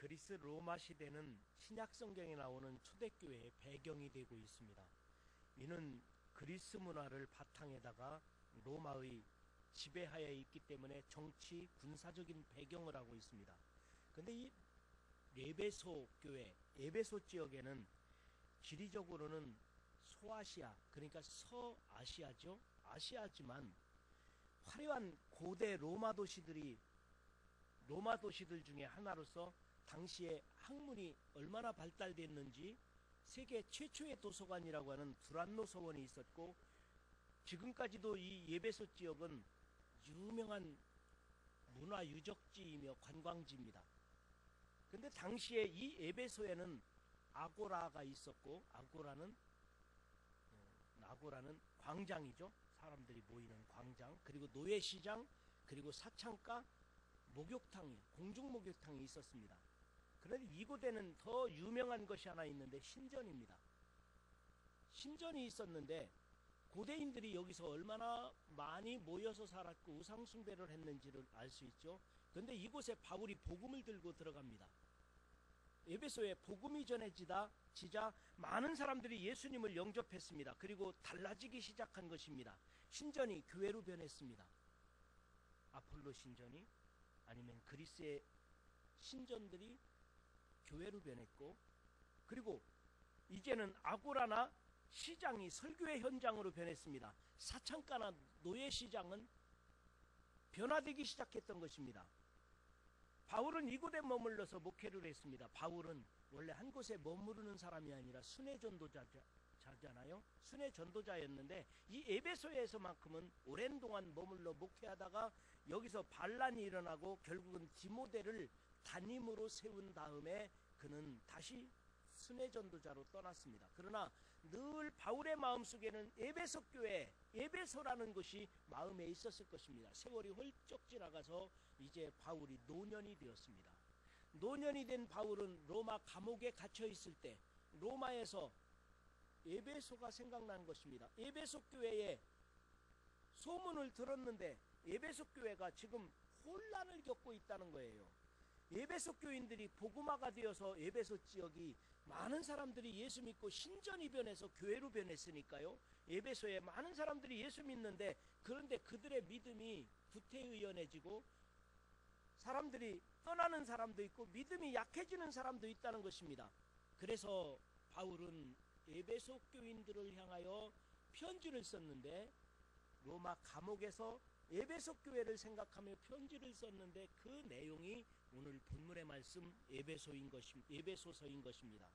그리스 로마 시대는 신약 성경에 나오는 초대교회의 배경이 되고 있습니다. 이는 그리스 문화를 바탕에다가 로마의 지배하에 있기 때문에 정치, 군사적인 배경을 하고 있습니다. 그런데 이 에베소 교회, 에베소 지역에는 지리적으로는 소아시아, 그러니까 서아시아죠. 아시아지만 화려한 고대 로마 도시들 중에 하나로서 당시에 학문이 얼마나 발달됐는지 세계 최초의 도서관이라고 하는 두란노 서원이 있었고, 지금까지도 이 에베소 지역은 유명한 문화 유적지이며 관광지입니다. 근데 당시에 이 에베소에는 아고라가 있었고, 아고라는 광장이죠. 사람들이 모이는 광장, 그리고 노예시장, 그리고 사창가, 목욕탕이, 공중 목욕탕이 있었습니다. 그런데 이곳에는 더 유명한 것이 하나 있는데 신전입니다. 신전이 있었는데 고대인들이 여기서 얼마나 많이 모여서 살았고 우상숭배를 했는지를 알 수 있죠. 그런데 이곳에 바울이 복음을 들고 들어갑니다. 에베소에 복음이 전해지자 많은 사람들이 예수님을 영접했습니다. 그리고 달라지기 시작한 것입니다. 신전이 교회로 변했습니다. 아폴로 신전이, 아니면 그리스의 신전들이 교회로 변했고, 그리고 이제는 아고라나 시장이 설교의 현장으로 변했습니다. 사창가나 노예시장은 변화되기 시작했던 것입니다. 바울은 이곳에 머물러서 목회를 했습니다. 바울은 원래 한 곳에 머무르는 사람이 아니라 순회 전도자잖아요. 순회 전도자였는데 이 에베소에서만큼은 오랜 동안 머물러 목회하다가 여기서 반란이 일어나고 결국은 디모데를 담임으로 세운 다음에 그는 다시 순회 전도자로 떠났습니다. 그러나 늘 바울의 마음속에는 에베소 교회, 에베소라는 것이 마음에 있었을 것입니다. 세월이 훌쩍 지나가서 이제 바울이 노년이 되었습니다. 노년이 된 바울은 로마 감옥에 갇혀 있을 때 로마에서 에베소가 생각난 것입니다. 에베소 교회에 소문을 들었는데 에베소 교회가 지금 혼란을 겪고 있다는 거예요. 에베소 교인들이 복음화가 되어서 에베소 지역이 많은 사람들이 예수 믿고 신전이 변해서 교회로 변했으니까요. 에베소에 많은 사람들이 예수 믿는데, 그런데 그들의 믿음이 구태의연해지고 사람들이 떠나는 사람도 있고 믿음이 약해지는 사람도 있다는 것입니다. 그래서 바울은 에베소 교인들을 향하여 편지를 썼는데, 로마 감옥에서 에베소 교회를 생각하며 편지를 썼는데 그 내용이 오늘 본문의 말씀 에베소서인 것입니다.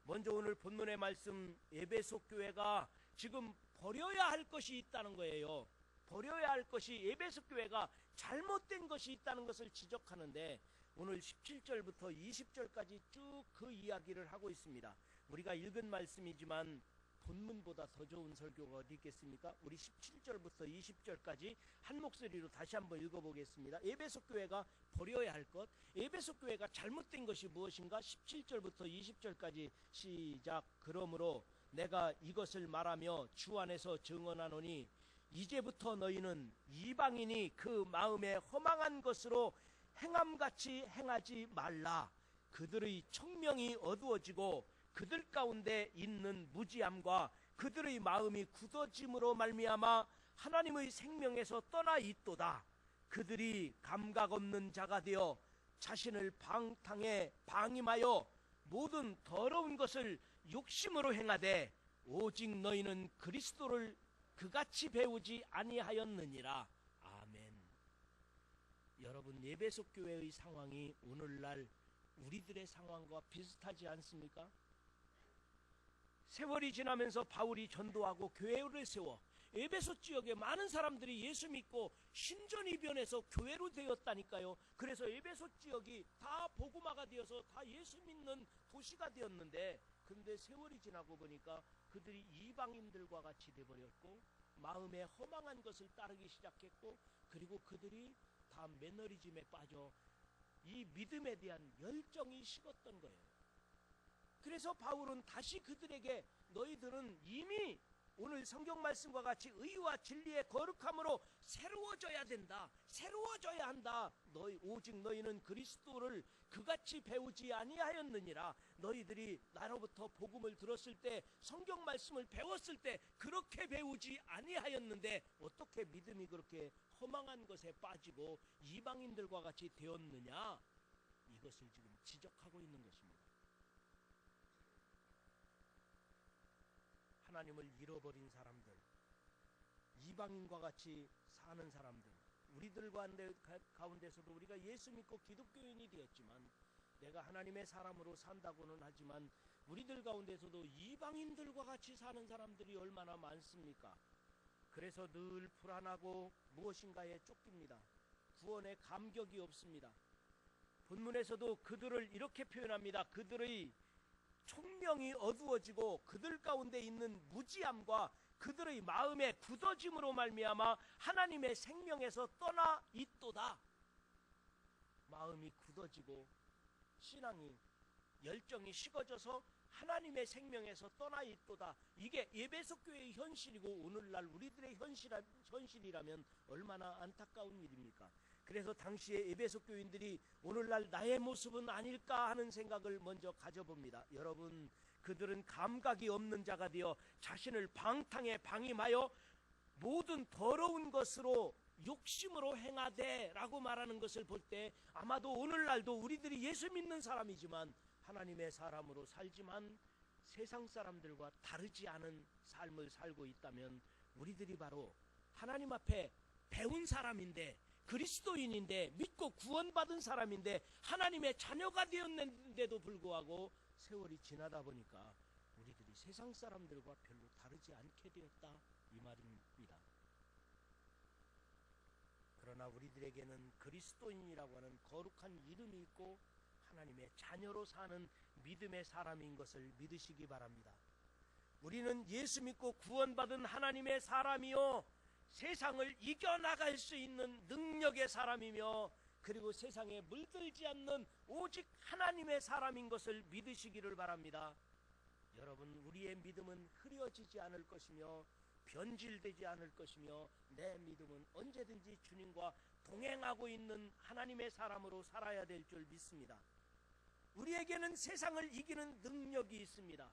먼저 오늘 본문의 말씀, 에베소 교회가 지금 버려야 할 것이 있다는 거예요. 버려야 할 것이, 에베소 교회가 잘못된 것이 있다는 것을 지적하는데 오늘 17절부터 20절까지 쭉 그 이야기를 하고 있습니다. 우리가 읽은 말씀이지만 본문보다 더 좋은 설교가 어디 있겠습니까? 우리 17절부터 20절까지 한 목소리로 다시 한번 읽어보겠습니다. 에베소 교회가 버려야 할 것, 에베소 교회가 잘못된 것이 무엇인가? 17절부터 20절까지 시작. 그러므로 내가 이것을 말하며 주 안에서 증언하노니 이제부터 너희는 이방인이 그 마음에 허망한 것으로 행함같이 행하지 말라. 그들의 청명이 어두워지고 그들 가운데 있는 무지함과 그들의 마음이 굳어짐으로 말미암아 하나님의 생명에서 떠나 있도다. 그들이 감각 없는 자가 되어 자신을 방탕에 방임하여 모든 더러운 것을 욕심으로 행하되 오직 너희는 그리스도를 그같이 배우지 아니하였느니라. 아멘. 여러분, 에베소 교회의 상황이 오늘날 우리들의 상황과 비슷하지 않습니까? 세월이 지나면서 바울이 전도하고 교회를 세워 에베소 지역에 많은 사람들이 예수 믿고 신전이 변해서 교회로 되었다니까요. 그래서 에베소 지역이 다 복음화가 되어서 다 예수 믿는 도시가 되었는데, 그런데 세월이 지나고 보니까 그들이 이방인들과 같이 되어버렸고 마음에 허망한 것을 따르기 시작했고, 그리고 그들이 다 매너리즘에 빠져 이 믿음에 대한 열정이 식었던 거예요. 그래서 바울은 다시 그들에게 너희들은 이미 오늘 성경 말씀과 같이 의와 진리의 거룩함으로 새로워져야 된다. 새로워져야 한다. 오직 너희는 그리스도를 그같이 배우지 아니하였느니라. 너희들이 나로부터 복음을 들었을 때, 성경 말씀을 배웠을 때 그렇게 배우지 아니하였는데 어떻게 믿음이 그렇게 허망한 것에 빠지고 이방인들과 같이 되었느냐? 이것을 지금 지적하고 있는 것입니다. 하나님을 잃어버린 사람들, 이방인과 같이 사는 사람들, 우리들 가운데서도 우리가 예수 믿고 기독교인이 되었지만 내가 하나님의 사람으로 산다고는 하지만 우리들 가운데서도 이방인들과 같이 사는 사람들이 얼마나 많습니까? 그래서 늘 불안하고 무엇인가에 쫓깁니다. 구원에 감격이 없습니다. 본문에서도 그들을 이렇게 표현합니다. 그들의 총명이 어두워지고 그들 가운데 있는 무지함과 그들의 마음의 굳어짐으로 말미암아 하나님의 생명에서 떠나 있도다. 마음이 굳어지고 신앙이 열정이 식어져서 하나님의 생명에서 떠나 있도다. 이게 에베소 교회의 현실이고 오늘날 우리들의 현실이라면 얼마나 안타까운 일입니까? 그래서 당시에 에베소 교인들이 오늘날 나의 모습은 아닐까 하는 생각을 먼저 가져봅니다. 여러분, 그들은 감각이 없는 자가 되어 자신을 방탕에 방임하여 모든 더러운 것으로 욕심으로 행하되 라고 말하는 것을 볼 때 아마도 오늘날도 우리들이 예수 믿는 사람이지만 하나님의 사람으로 살지만 세상 사람들과 다르지 않은 삶을 살고 있다면 우리들이 바로 하나님 앞에 배운 사람인데, 그리스도인인데, 믿고 구원받은 사람인데 하나님의 자녀가 되었는데도 불구하고 세월이 지나다 보니까 우리들이 세상 사람들과 별로 다르지 않게 되었다, 이 말입니다. 그러나 우리들에게는 그리스도인이라고 하는 거룩한 이름이 있고 하나님의 자녀로 사는 믿음의 사람인 것을 믿으시기 바랍니다. 우리는 예수 믿고 구원받은 하나님의 사람이요, 세상을 이겨나갈 수 있는 능력의 사람이며, 그리고 세상에 물들지 않는 오직 하나님의 사람인 것을 믿으시기를 바랍니다. 여러분, 우리의 믿음은 흐려지지 않을 것이며 변질되지 않을 것이며 내 믿음은 언제든지 주님과 동행하고 있는 하나님의 사람으로 살아야 될 줄 믿습니다. 우리에게는 세상을 이기는 능력이 있습니다.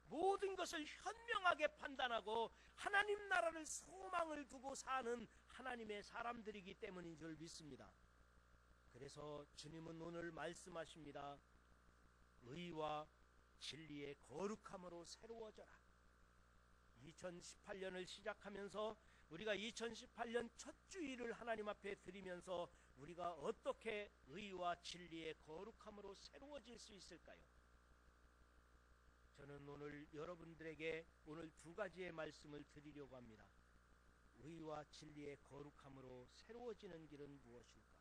모든 것을 현명하게 판단하고 하나님 나라를 소망을 두고 사는 하나님의 사람들이기 때문인 줄 믿습니다. 그래서 주님은 오늘 말씀하십니다. 의와 진리의 거룩함으로 새로워져라. 2018년을 시작하면서 우리가 2018년 첫 주일을 하나님 앞에 드리면서 우리가 어떻게 의와 진리의 거룩함으로 새로워질 수 있을까요? 저는 오늘 여러분들에게 오늘 두 가지의 말씀을 드리려고 합니다. 의와 진리의 거룩함으로 새로워지는 길은 무엇일까?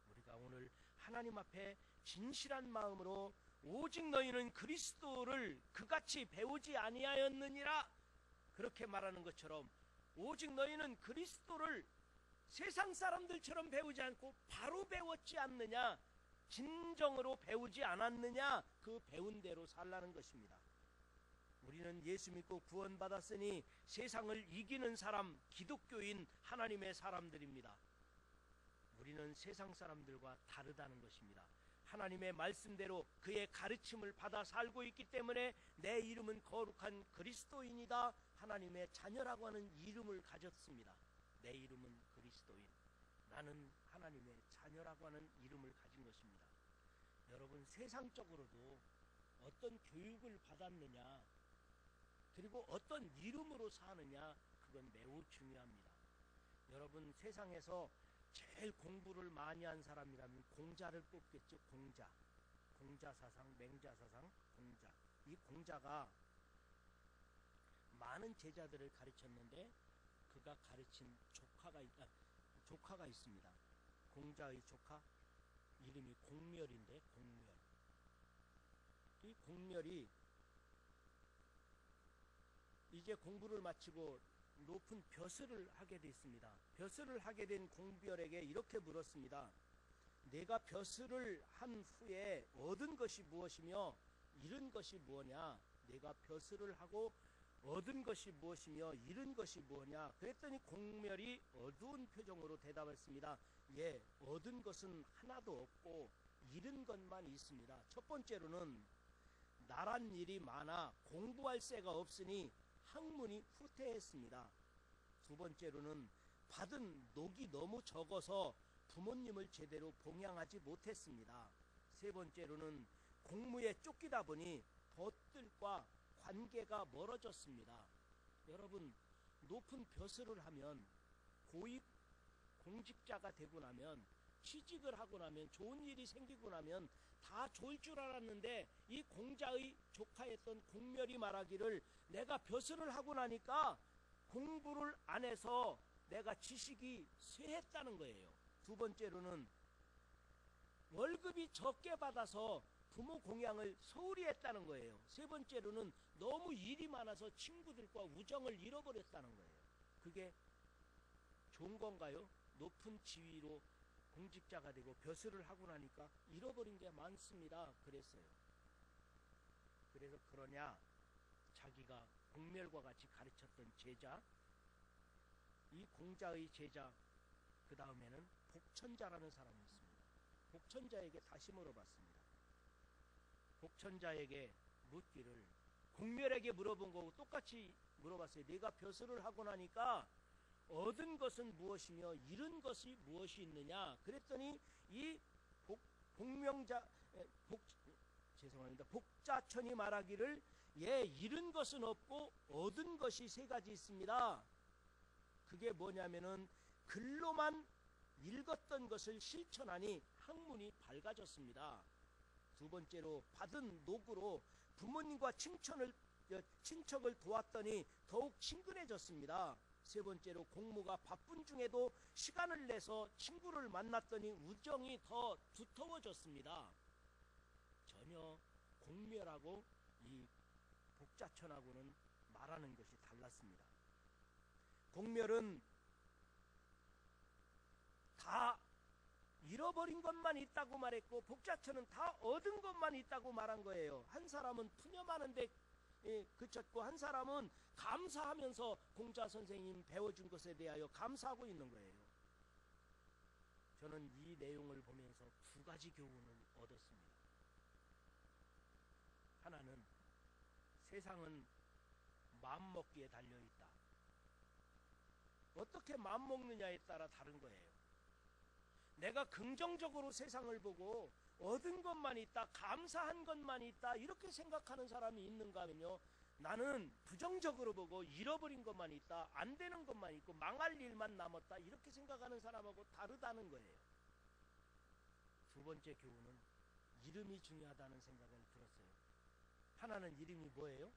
우리가 오늘 하나님 앞에 진실한 마음으로 오직 너희는 그리스도를 그같이 배우지 아니하였느니라, 그렇게 말하는 것처럼 오직 너희는 그리스도를 세상 사람들처럼 배우지 않고 바로 배웠지 않느냐, 진정으로 배우지 않았느냐, 그 배운 대로 살라는 것입니다. 우리는 예수 믿고 구원받았으니 세상을 이기는 사람, 기독교인 하나님의 사람들입니다. 우리는 세상 사람들과 다르다는 것입니다. 하나님의 말씀대로 그의 가르침을 받아 살고 있기 때문에 내 이름은 거룩한 그리스도인이다, 하나님의 자녀라고 하는 이름을 가졌습니다. 내 이름은 그리스도인, 나는 하나님의 자녀라고 하는 이름을 가진 것입니다. 여러분, 세상적으로도 어떤 교육을 받았느냐, 그리고 어떤 이름으로 사느냐, 그건 매우 중요합니다. 여러분, 세상에서 제일 공부를 많이 한 사람이라면 공자를 뽑겠죠. 공자 사상, 맹자 사상, 공자. 이 공자가 많은 제자들을 가르쳤는데 그가 가르친 조카가 있습니다. 공자의 조카, 이름이 공멸인데, 공멸. 이 공멸이 이제 공부를 마치고 높은 벼슬을 하게 됐습니다. 벼슬을 하게 된 공별에게 이렇게 물었습니다. 내가 벼슬을 한 후에 얻은 것이 무엇이며 잃은 것이 뭐냐? 내가 벼슬을 하고 얻은 것이 무엇이며 잃은 것이 뭐냐? 그랬더니 공멸이 어두운 표정으로 대답했습니다. 예, 얻은 것은 하나도 없고 잃은 것만 있습니다. 첫 번째로는 나란 일이 많아 공부할 새가 없으니 학문이 후퇴했습니다. 두 번째로는 받은 녹이 너무 적어서 부모님을 제대로 봉양하지 못했습니다. 세 번째로는 공무에 쫓기다 보니 벗들과 관계가 멀어졌습니다. 여러분, 높은 벼슬을 하면, 고위 공직자가 되고 나면, 취직을 하고 나면, 좋은 일이 생기고 나면 다 좋을 줄 알았는데, 이 공자의 조카였던 공멸이 말하기를 내가 벼슬을 하고 나니까 공부를 안 해서 내가 지식이 쇠했다는 거예요. 두 번째로는 월급이 적게 받아서 부모 공양을 소홀히 했다는 거예요. 세 번째로는 너무 일이 많아서 친구들과 우정을 잃어버렸다는 거예요. 그게 좋은 건가요? 높은 지위로 공직자가 되고 벼슬을 하고 나니까 잃어버린 게 많습니다. 그랬어요. 그래서 그러냐? 자기가 공멸과 같이 가르쳤던 제자, 이 공자의 제자, 그 다음에는 복천자라는 사람이 있습니다. 복천자에게 다시 물어봤습니다. 복천자에게 묻기를, 공멸에게 물어본 거고 똑같이 물어봤어요. 네가 벼슬을 하고 나니까 얻은 것은 무엇이며 잃은 것이 무엇이 있느냐? 그랬더니 이 복자천이 말하기를, 예, 잃은 것은 없고 얻은 것이 세 가지 있습니다. 그게 뭐냐면은 글로만 읽었던 것을 실천하니 학문이 밝아졌습니다. 두 번째로 받은 녹으로 부모님과 친척을 도왔더니 더욱 친근해졌습니다. 세 번째로 공무가 바쁜 중에도 시간을 내서 친구를 만났더니 우정이 더 두터워졌습니다. 전혀 공멸하고 이 복자천하고는 말하는 것이 달랐습니다. 공멸은 다 잃어버린 것만 있다고 말했고, 복자천은 다 얻은 것만 있다고 말한 거예요. 한 사람은 푸념하는데 그쳤고, 한 사람은 감사하면서 공자 선생님 배워준 것에 대하여 감사하고 있는 거예요. 저는 이 내용을 보면서 두 가지 교훈을 얻었습니다. 하나는, 세상은 마음먹기에 달려있다. 어떻게 마음먹느냐에 따라 다른 거예요. 내가 긍정적으로 세상을 보고 얻은 것만 있다, 감사한 것만 있다, 이렇게 생각하는 사람이 있는가 하면요, 나는 부정적으로 보고 잃어버린 것만 있다, 안 되는 것만 있고 망할 일만 남았다, 이렇게 생각하는 사람하고 다르다는 거예요. 두 번째 교훈은 이름이 중요하다는 생각을 들었어요. 하나는 이름이 뭐예요?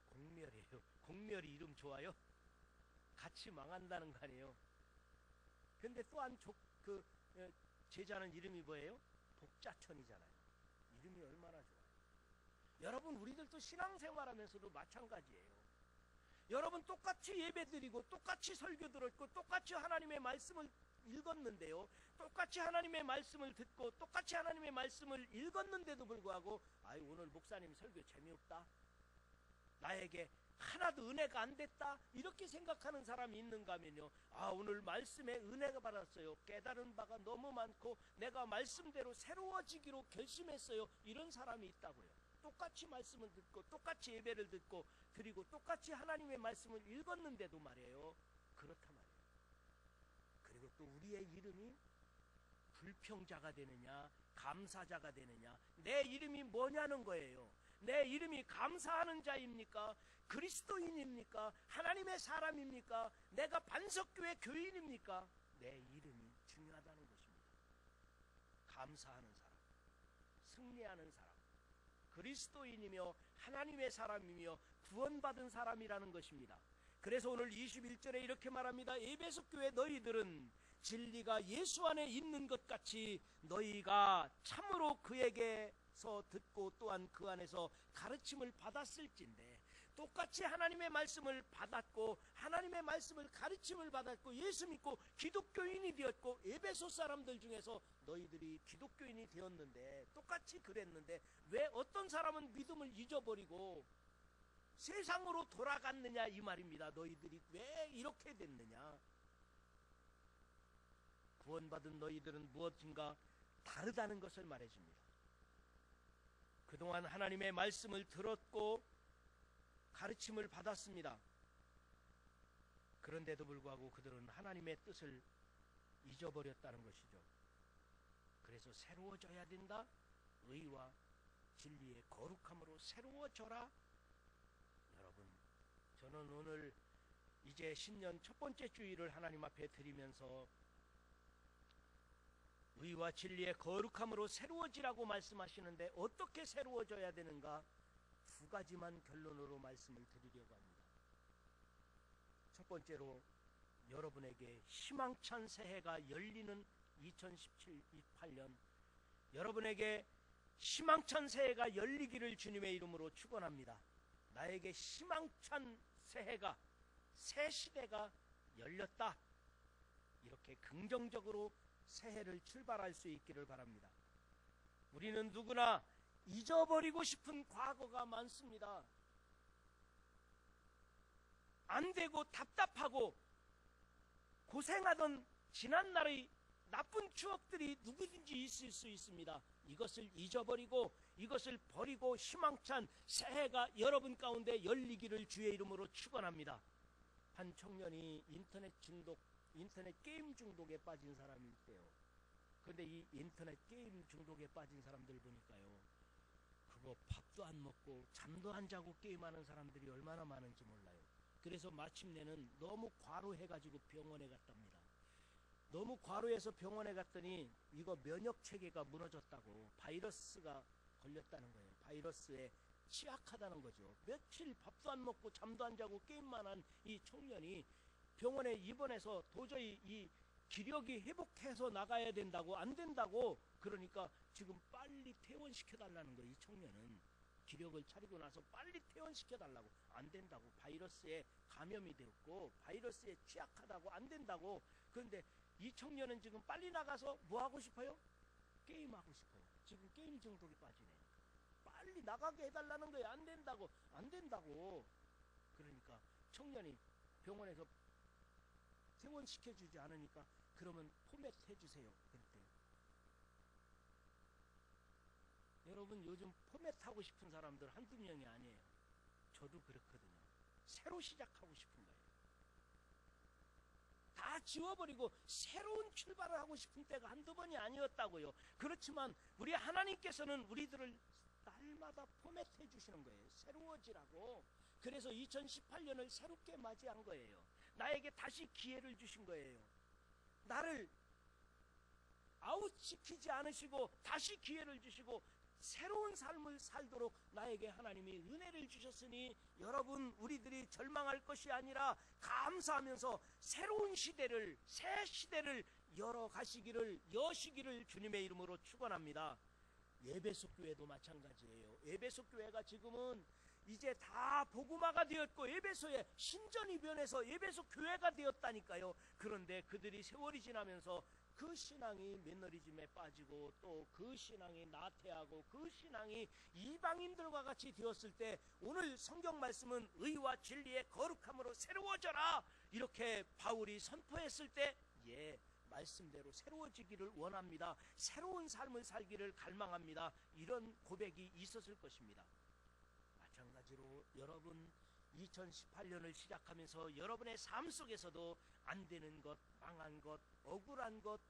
공멸이에요. 공멸이 이름 좋아요? 같이 망한다는 거 아니에요. 근데 또한 제자는 이름이 뭐예요? 복자천이잖아요. 이름이 얼마나 좋아요. 여러분, 우리들도 신앙생활하면서도 마찬가지예요. 여러분, 똑같이 예배드리고 똑같이 설교 들었고 똑같이 하나님의 말씀을 읽었는데요, 똑같이 하나님의 말씀을 듣고 똑같이 하나님의 말씀을 읽었는데도 불구하고, 아이, 오늘 목사님 설교 재미없다, 나에게 하나도 은혜가 안 됐다, 이렇게 생각하는 사람이 있는가 하면요, 아, 오늘 말씀에 은혜가 받았어요, 깨달은 바가 너무 많고 내가 말씀대로 새로워지기로 결심했어요, 이런 사람이 있다고요. 똑같이 말씀을 듣고 똑같이 예배를 듣고 드리고 똑같이 하나님의 말씀을 읽었는데도 말이에요, 그렇단 말이에요. 그리고 또 우리의 이름이 불평자가 되느냐 감사자가 되느냐, 내 이름이 뭐냐는 거예요. 내 이름이 감사하는 자입니까? 그리스도인입니까? 하나님의 사람입니까? 내가 반석교회 교인입니까? 내 이름이 중요하다는 것입니다. 감사하는 사람, 승리하는 사람, 그리스도인이며 하나님의 사람이며 구원받은 사람이라는 것입니다. 그래서 오늘 21절에 이렇게 말합니다. 에베소 교회 너희들은 진리가 예수 안에 있는 것 같이 너희가 참으로 그에게서 듣고 또한 그 안에서 가르침을 받았을진데, 똑같이 하나님의 말씀을 받았고 하나님의 말씀을 가르침을 받았고 예수 믿고 기독교인이 되었고, 에베소 사람들 중에서 너희들이 기독교인이 되었는데, 똑같이 그랬는데 왜 어떤 사람은 믿음을 잊어버리고 세상으로 돌아갔느냐 이 말입니다. 너희들이 왜 이렇게 됐느냐? 구원받은 너희들은 무엇인가 다르다는 것을 말해줍니다. 그동안 하나님의 말씀을 들었고 가르침을 받았습니다. 그런데도 불구하고 그들은 하나님의 뜻을 잊어버렸다는 것이죠. 그래서 새로워져야 된다. 의와 진리의 거룩함으로 새로워져라. 여러분, 저는 오늘 이제 신년 첫 번째 주일을 하나님 앞에 드리면서 의와 진리의 거룩함으로 새로워지라고 말씀하시는데 어떻게 새로워져야 되는가? 두 가지만 결론으로 말씀을 드리려고 합니다. 첫 번째로 여러분에게 희망찬 새해가 열리는 2017-18년, 여러분에게 희망찬 새해가 열리기를 주님의 이름으로 축원합니다. 나에게 희망찬 새해가, 새 시대가 열렸다. 이렇게 긍정적으로 새해를 출발할 수 있기를 바랍니다. 우리는 누구나 잊어버리고 싶은 과거가 많습니다. 안 되고 답답하고 고생하던 지난날의 나쁜 추억들이 누구든지 있을 수 있습니다. 이것을 잊어버리고 이것을 버리고 희망찬 새해가 여러분 가운데 열리기를 주의 이름으로 축원합니다. 한 청년이 인터넷 게임 중독에 빠진 사람이 있대요. 그런데 이 인터넷 게임 중독에 빠진 사람들 보니까요, 그거 밥도 안 먹고 잠도 안 자고 게임하는 사람들이 얼마나 많은지 몰라요. 그래서 마침내는 너무 과로해가지고 병원에 갔답니다. 너무 과로해서 병원에 갔더니 이거 면역체계가 무너졌다고, 바이러스가 걸렸다는 거예요. 바이러스에 취약하다는 거죠. 며칠 밥도 안 먹고 잠도 안 자고 게임만 한 이 청년이 병원에 입원해서 도저히 이 기력이 회복해서 나가야 된다고, 안 된다고, 그러니까 지금 빨리 퇴원시켜달라는 거예요. 이 청년은 기력을 차리고 나서 빨리 퇴원시켜달라고. 안 된다고. 바이러스에 감염이 되었고 바이러스에 취약하다고, 안 된다고. 그런데 이 청년은 지금 빨리 나가서 뭐 하고 싶어요? 게임하고 싶어요. 지금 게임 중독에 빠지네. 빨리 나가게 해달라는 거예요. 안 된다고. 안 된다고. 그러니까 청년이 병원에서 퇴원시켜주지 않으니까 그러면 포맷 해주세요. 그랬대요. 여러분, 요즘 포맷하고 싶은 사람들 한두 명이 아니에요. 저도 그렇거든요. 새로 시작하고 싶은 거예요. 다 지워버리고 새로운 출발을 하고 싶은 때가 한두 번이 아니었다고요. 그렇지만 우리 하나님께서는 우리들을 날마다 포맷해 주시는 거예요. 새로워지라고. 그래서 2018년을 새롭게 맞이한 거예요. 나에게 다시 기회를 주신 거예요. 나를 아웃시키지 않으시고 다시 기회를 주시고 새로운 삶을 살도록 나에게 하나님이 은혜를 주셨으니, 여러분, 우리들이 절망할 것이 아니라 감사하면서 새로운 시대를, 새 시대를 여시기를 주님의 이름으로 축원합니다. 에베소 교회도 마찬가지예요. 에베소 교회가 지금은 이제 다 복음화가 되었고 에베소에 신전이 변해서 에베소 교회가 되었다니까요. 그런데 그들이 세월이 지나면서 그 신앙이 매너리즘에 빠지고 또 그 신앙이 나태하고 그 신앙이 이방인들과 같이 되었을 때, 오늘 성경 말씀은 의와 진리의 거룩함으로 새로워져라, 이렇게 바울이 선포했을 때, 말씀대로 새로워지기를 원합니다. 새로운 삶을 살기를 갈망합니다. 이런 고백이 있었을 것입니다. 마찬가지로 여러분, 2018년을 시작하면서 여러분의 삶 속에서도 안 되는 것, 망한 것, 억울한 것,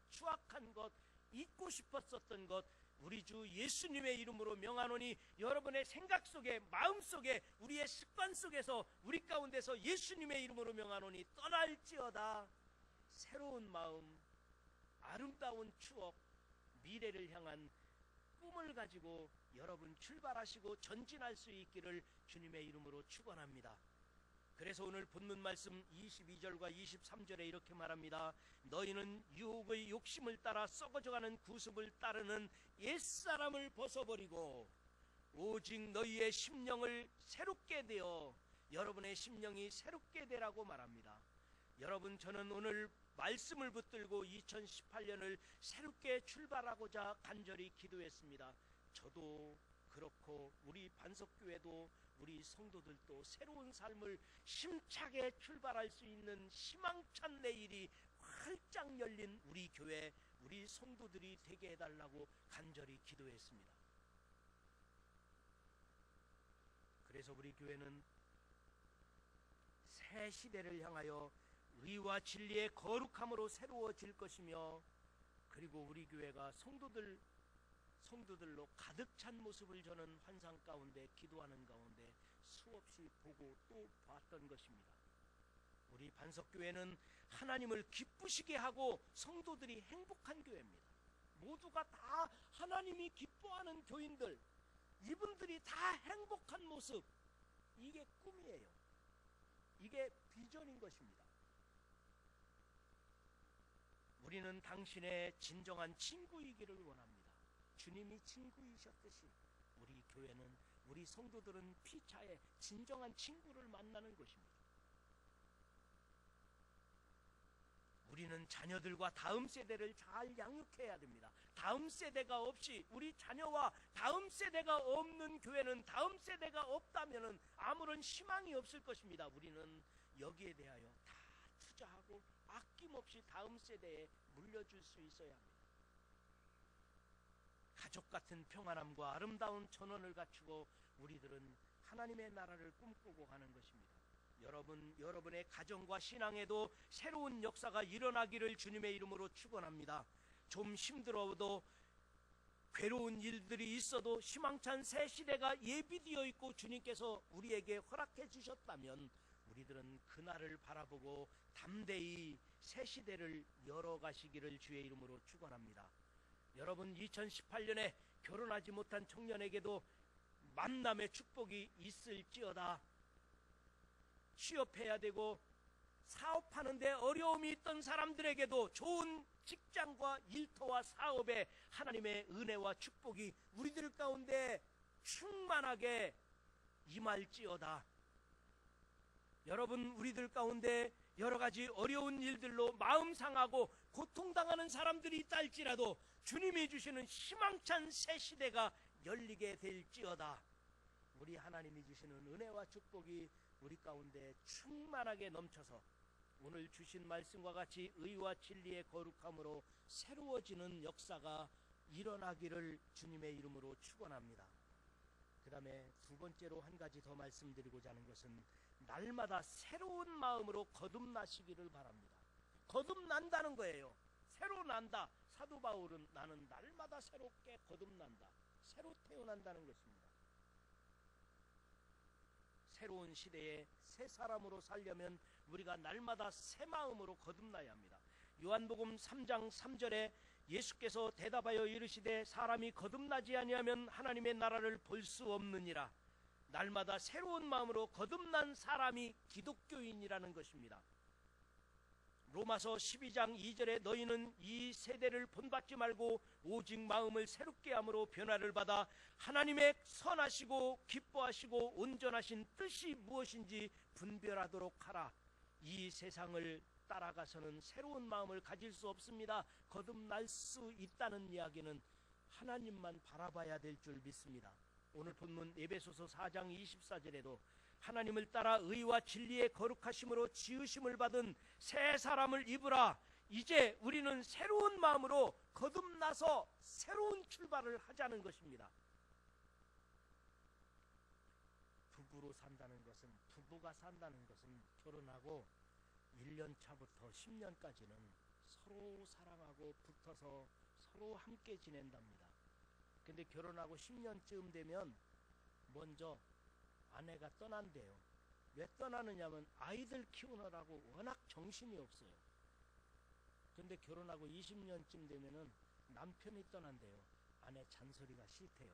추악한 것, 잊고 싶었었던 것, 우리 주 예수님의 이름으로 명하노니, 여러분의 생각 속에, 마음 속에, 우리의 습관 속에서, 우리 가운데서 예수님의 이름으로 명하노니 떠날지어다. 새로운 마음, 아름다운 추억, 미래를 향한 꿈을 가지고 여러분 출발하시고 전진할 수 있기를 주님의 이름으로 축원합니다. 그래서 오늘 본문 말씀 22절과 23절에 이렇게 말합니다. 너희는 유혹의 욕심을 따라 썩어져가는 구습을 따르는 옛사람을 벗어버리고 오직 너희의 심령을 새롭게 되어, 여러분의 심령이 새롭게 되라고 말합니다. 여러분, 저는 오늘 말씀을 붙들고 2018년을 새롭게 출발하고자 간절히 기도했습니다. 저도 그렇고 우리 반석교회도 우리 성도들도 새로운 삶을 힘차게 출발할 수 있는 희망찬 내일이 활짝 열린 우리 교회, 우리 성도들이 되게 해달라고 간절히 기도했습니다. 그래서 우리 교회는 새 시대를 향하여 의와 진리의 거룩함으로 새로워질 것이며, 그리고 우리 교회가 성도들로 가득 찬 모습을 저는 환상 가운데, 기도하는 가운데 수없이 보고 또 봤던 것입니다. 우리 반석교회는 하나님을 기쁘시게 하고 성도들이 행복한 교회입니다. 모두가 다 하나님이 기뻐하는 교인들, 이분들이 다 행복한 모습, 이게 꿈이에요. 이게 비전인 것입니다. 우리는 당신의 진정한 친구이기를 원합니다. 주님이 친구이셨듯이 우리 교회는, 우리 성도들은 피차에 진정한 친구를 만나는 것입니다. 우리는 자녀들과 다음 세대를 잘 양육해야 됩니다. 다음 세대가 없이, 우리 자녀와 다음 세대가 없는 교회는, 다음 세대가 없다면 아무런 희망이 없을 것입니다. 우리는 여기에 대하여 다 투자하고 아낌없이 다음 세대에 물려줄 수 있어야 합니다. 가족 같은 평안함과 아름다운 전원을 갖추고 우리들은 하나님의 나라를 꿈꾸고 가는 것입니다. 여러분의 가정과 신앙에도 새로운 역사가 일어나기를 주님의 이름으로 축원합니다. 좀 힘들어도, 괴로운 일들이 있어도 희망찬 새 시대가 예비되어 있고 주님께서 우리에게 허락해 주셨다면 우리들은 그날을 바라보고 담대히 새 시대를 열어가시기를 주의 이름으로 축원합니다. 여러분, 2018년에 결혼하지 못한 청년에게도 만남의 축복이 있을지어다. 취업해야 되고 사업하는데 어려움이 있던 사람들에게도 좋은 직장과 일터와 사업에 하나님의 은혜와 축복이 우리들 가운데 충만하게 임할지어다. 여러분, 우리들 가운데 여러 가지 어려운 일들로 마음 상하고 고통당하는 사람들이 있다 할지라도 주님이 주시는 희망찬 새 시대가 열리게 될지어다. 우리 하나님이 주시는 은혜와 축복이 우리 가운데 충만하게 넘쳐서 오늘 주신 말씀과 같이 의와 진리의 거룩함으로 새로워지는 역사가 일어나기를 주님의 이름으로 축원합니다. 그 다음에 두 번째로 한 가지 더 말씀드리고자 하는 것은 날마다 새로운 마음으로 거듭나시기를 바랍니다. 거듭난다는 거예요. 새로 난다. 사도 바울은 나는 날마다 새롭게 거듭난다, 새로 태어난다는 것입니다. 새로운 시대에 새 사람으로 살려면 우리가 날마다 새 마음으로 거듭나야 합니다. 요한복음 3장 3절에 예수께서 대답하여 이르시되 사람이 거듭나지 아니하면 하나님의 나라를 볼 수 없느니라. 날마다 새로운 마음으로 거듭난 사람이 기독교인이라는 것입니다. 로마서 12장 2절에 너희는 이 세대를 본받지 말고 오직 마음을 새롭게 함으로 변화를 받아 하나님의 선하시고 기뻐하시고 온전하신 뜻이 무엇인지 분별하도록 하라. 이 세상을 따라가서는 새로운 마음을 가질 수 없습니다. 거듭날 수 있다는 이야기는 하나님만 바라봐야 될 줄 믿습니다. 오늘 본문 에베소서 4장 24절에도 하나님을 따라 의와 진리의 거룩하심으로 지으심을 받은 새 사람을 입으라. 이제 우리는 새로운 마음으로 거듭나서 새로운 출발을 하자는 것입니다. 부부가 산다는 것은 결혼하고 1년 차부터 10년까지는 서로 사랑하고 붙어서 서로 함께 지낸답니다. 근데 결혼하고 10년쯤 되면 먼저 아내가 떠난대요. 왜 떠나느냐면 아이들 키우느라고 워낙 정신이 없어요. 근데 결혼하고 20년쯤 되면은 남편이 떠난대요. 아내 잔소리가 싫대요.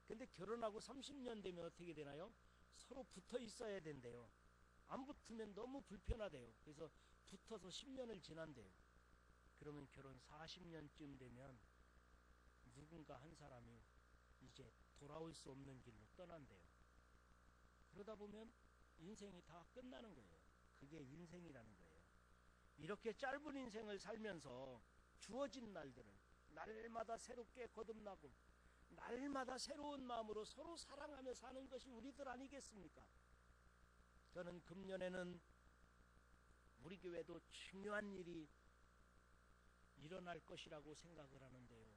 근데 결혼하고 30년 되면 어떻게 되나요? 서로 붙어 있어야 된대요. 안 붙으면 너무 불편하대요. 그래서 붙어서 10년을 지난대요. 그러면 결혼 40년쯤 되면 누군가 한 사람이 이제 돌아올 수 없는 길로 떠난대요. 그러다 보면 인생이 다 끝나는 거예요. 그게 인생이라는 거예요. 이렇게 짧은 인생을 살면서 주어진 날들을 날마다 새롭게 거듭나고 날마다 새로운 마음으로 서로 사랑하며 사는 것이 우리들 아니겠습니까? 저는 금년에는 우리 교회도 중요한 일이 일어날 것이라고 생각을 하는데요.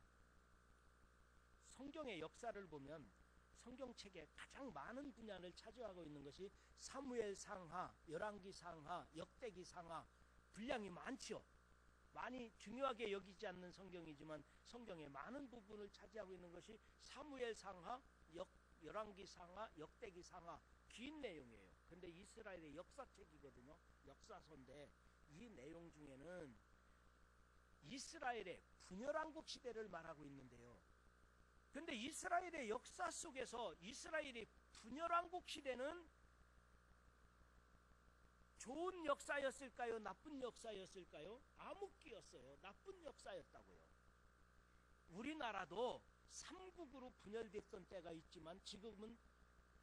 성경의 역사를 보면 성경책에 가장 많은 분야를 차지하고 있는 것이 사무엘 상하, 열왕기 상하, 역대기 상하, 분량이 많지요. 많이 중요하게 여기지 않는 성경이지만 성경의 많은 부분을 차지하고 있는 것이 사무엘 상하, 열왕기 상하, 역대기 상하, 긴 내용이에요. 근데 이스라엘의 역사책이거든요. 역사서인데 이 내용 중에는 이스라엘의 분열왕국 시대를 말하고 있는데요. 근데 이스라엘의 역사 속에서 이스라엘의 분열왕국 시대는 좋은 역사였을까요? 나쁜 역사였을까요? 암흑기였어요. 나쁜 역사였다고요. 우리나라도 삼국으로 분열됐던 때가 있지만 지금은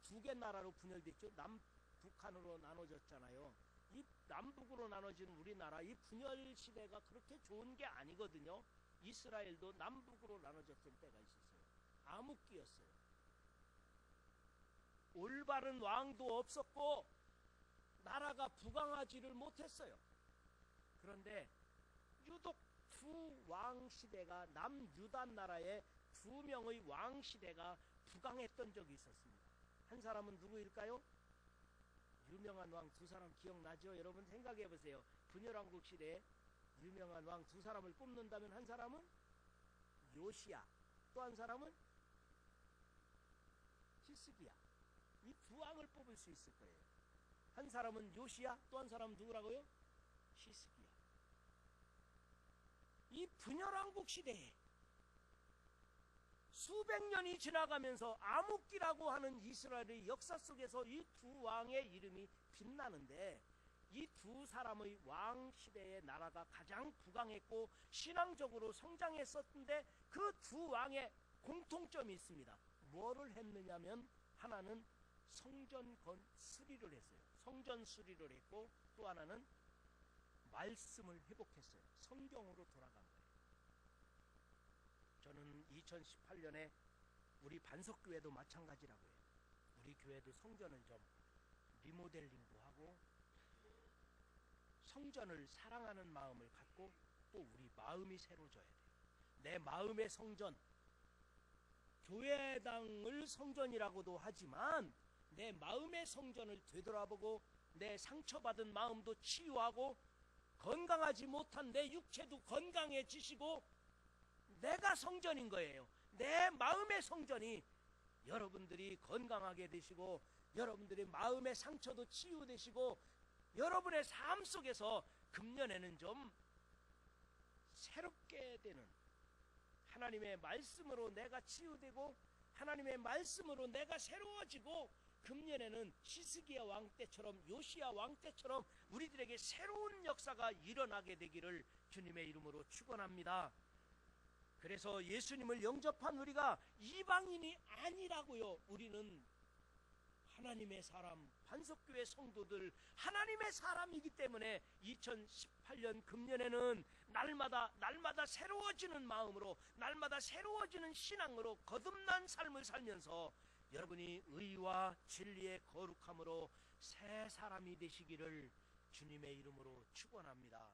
두 개 나라로 분열됐죠. 남북한으로 나눠졌잖아요. 이 남북으로 나눠진 우리나라 이 분열 시대가 그렇게 좋은 게 아니거든요. 이스라엘도 남북으로 나눠졌을 때가 있었어요. 암흑기였어요. 올바른 왕도 없었고 나라가 부강하지를 못했어요. 그런데 유독 두 왕 시대가 남유다 나라의 두 명의 왕 시대가 부강했던 적이 있었습니다. 한 사람은 누구일까요? 유명한 왕 두 사람 기억나죠? 여러분 생각해 보세요. 분열왕국 시대에 유명한 왕 두 사람을 꼽는다면 한 사람은 요시야, 또 한 사람은 히스기야. 이 두 왕을 뽑을 수 있을 거예요. 한 사람은 요시야, 또 한 사람은 누구라고요? 히스기야. 이 분열왕국 시대에 수백 년이 지나가면서 암흑기라고 하는 이스라엘의 역사 속에서 이 두 왕의 이름이 빛나는데 이 두 사람의 왕 시대의 나라가 가장 부강했고 신앙적으로 성장했었는데 그 두 왕의 공통점이 있습니다. 뭐를 했느냐면 하나는 성전 수리를 했어요. 성전 수리를 했고 또 하나는 말씀을 회복했어요. 성경으로 돌아간 거예요. 저는 2018년에 우리 반석교회도 마찬가지라고 해요. 우리 교회도 성전을 좀 리모델링도 하고 성전을 사랑하는 마음을 갖고 또 우리 마음이 새로워져야 돼요. 내 마음의 성전, 교회당을 성전이라고도 하지만 내 마음의 성전을 되돌아보고 내 상처받은 마음도 치유하고 건강하지 못한 내 육체도 건강해지시고 내가 성전인 거예요. 내 마음의 성전이 여러분들이 건강하게 되시고 여러분들의 마음의 상처도 치유되시고 여러분의 삶 속에서 금년에는 좀 새롭게 되는 하나님의 말씀으로 내가 치유되고 하나님의 말씀으로 내가 새로워지고 금년에는 히스기야 왕 때처럼 요시야 왕 때처럼 우리들에게 새로운 역사가 일어나게 되기를 주님의 이름으로 축원합니다. 그래서 예수님을 영접한 우리가 이방인이 아니라고요. 우리는 하나님의 사람, 반석교회 성도들 하나님의 사람이기 때문에 2018년 금년에는 날마다 새로워지는 마음으로 날마다 새로워지는 신앙으로 거듭난 삶을 살면서 여러분이 의와 진리의 거룩함으로 새 사람이 되시기를 주님의 이름으로 축원합니다.